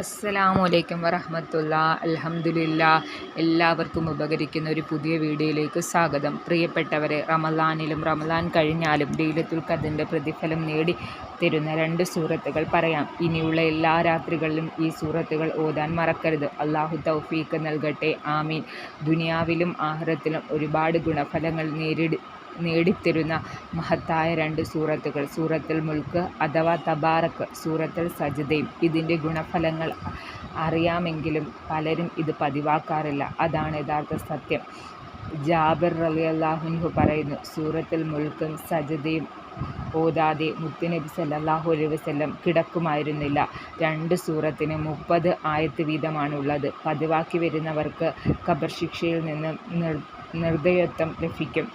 അസ്സലാമു അലൈക്കും വറഹ്മത്തുള്ളാ. അൽഹംദുലില്ലാ. എല്ലാവർക്കും ഉപകരിക്കുന്ന ഒരു പുതിയ വീഡിയോയിലേക്ക് സ്വാഗതം. പ്രിയപ്പെട്ടവരെ, റമളാനിലും റമളാൻ കഴിഞ്ഞാലും ലൈലത്തുൽ ഖദ്റിൻ്റെ പ്രതിഫലം നേടി തരുന്ന 2 സൂറത്തുകൾ പറയാം. ഇനിയുള്ള എല്ലാ രാത്രികളിലും ഈ സൂറത്തുകൾ ഓതാൻ മറക്കരുത്. അള്ളാഹു തൗഫീഖ് നൽകട്ടെ, ആമീൻ. ദുനിയാവിലും ആഖിറത്തിലും ഒരുപാട് ഗുണഫലങ്ങൾ നേടിത്തരുന്ന മഹത്തായ 2 സൂറത്തുകൾ, സൂറത്തുൽ മുൽക്ക് അഥവാ തബാറക്, സൂറത്തുൽ സജ്ദയും. ഇതിൻ്റെ ഗുണഫലങ്ങൾ അറിയാമെങ്കിലും പലരും ഇത് പതിവാക്കാറില്ല. അതാണ് യഥാർത്ഥ സത്യം. ജാബിർ റളിയല്ലാഹു അൻഹു പറയുന്നു, സൂറത്തുൽ മുൽക്കും സജ്ദയും ഓതാതെ മുത്തുനബി സല്ലല്ലാഹു അലൈഹി വസല്ലം കിടക്കുമായിരുന്നില്ല. 2 സൂറത്തിന് 30 ആയത്ത് വീതമാണുള്ളത്. പതിവാക്കി വരുന്നവർക്ക് ഖബർ ശിക്ഷയിൽ നിന്ന് നിർദ്ദയത്വം ലഭിക്കും.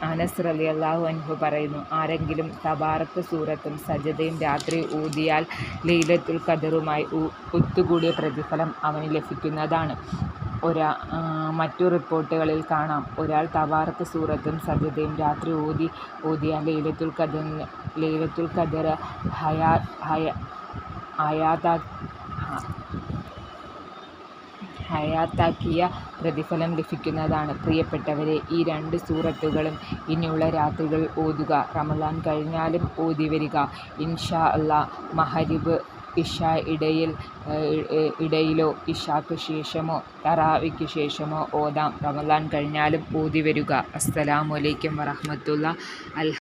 അനസ് റളിയല്ലാഹു അൻഹു പറയുന്നു, ആരെങ്കിലും തബാറക് സൂറത്തും സജ്ദയും രാത്രി ഓതിയാൽ ലൈലത്തുൽ ഖദ്റുമായി ഒത്തുകൂടിയ പ്രതിഫലം അവന് ലഭിക്കുന്നതാണ്. മറ്റു റിപ്പോർട്ടുകളിൽ കാണാം, ഒരാൾ തബാറക് സൂറത്തും സജ്ദയും രാത്രി ഓതിയാൽ ലൈലത്തുൽ ഖദ്ർ ഹയാത്താക്കിയ പ്രതിഫലം ലഭിക്കുന്നതാണ്. പ്രിയപ്പെട്ടവരെ, ഈ 2 സൂറത്തുകളും ഇനിയുള്ള രാത്രികൾ ഓതുക. റമളാൻ കഴിഞ്ഞാലും ഓതി വരിക. ഇൻഷാ അല്ലാഹ്. മഗ്‌രിബ് ഇശ ഇടയിലോ ഇശാക്ക് ശേഷമോ തറാവിക്ക് ശേഷമോ ഓതാം. റമളാൻ കഴിഞ്ഞാലും ഓതി വരിക. അസ്സലാമു അലൈക്കും വറഹ്മത്തുള്ളാഹി.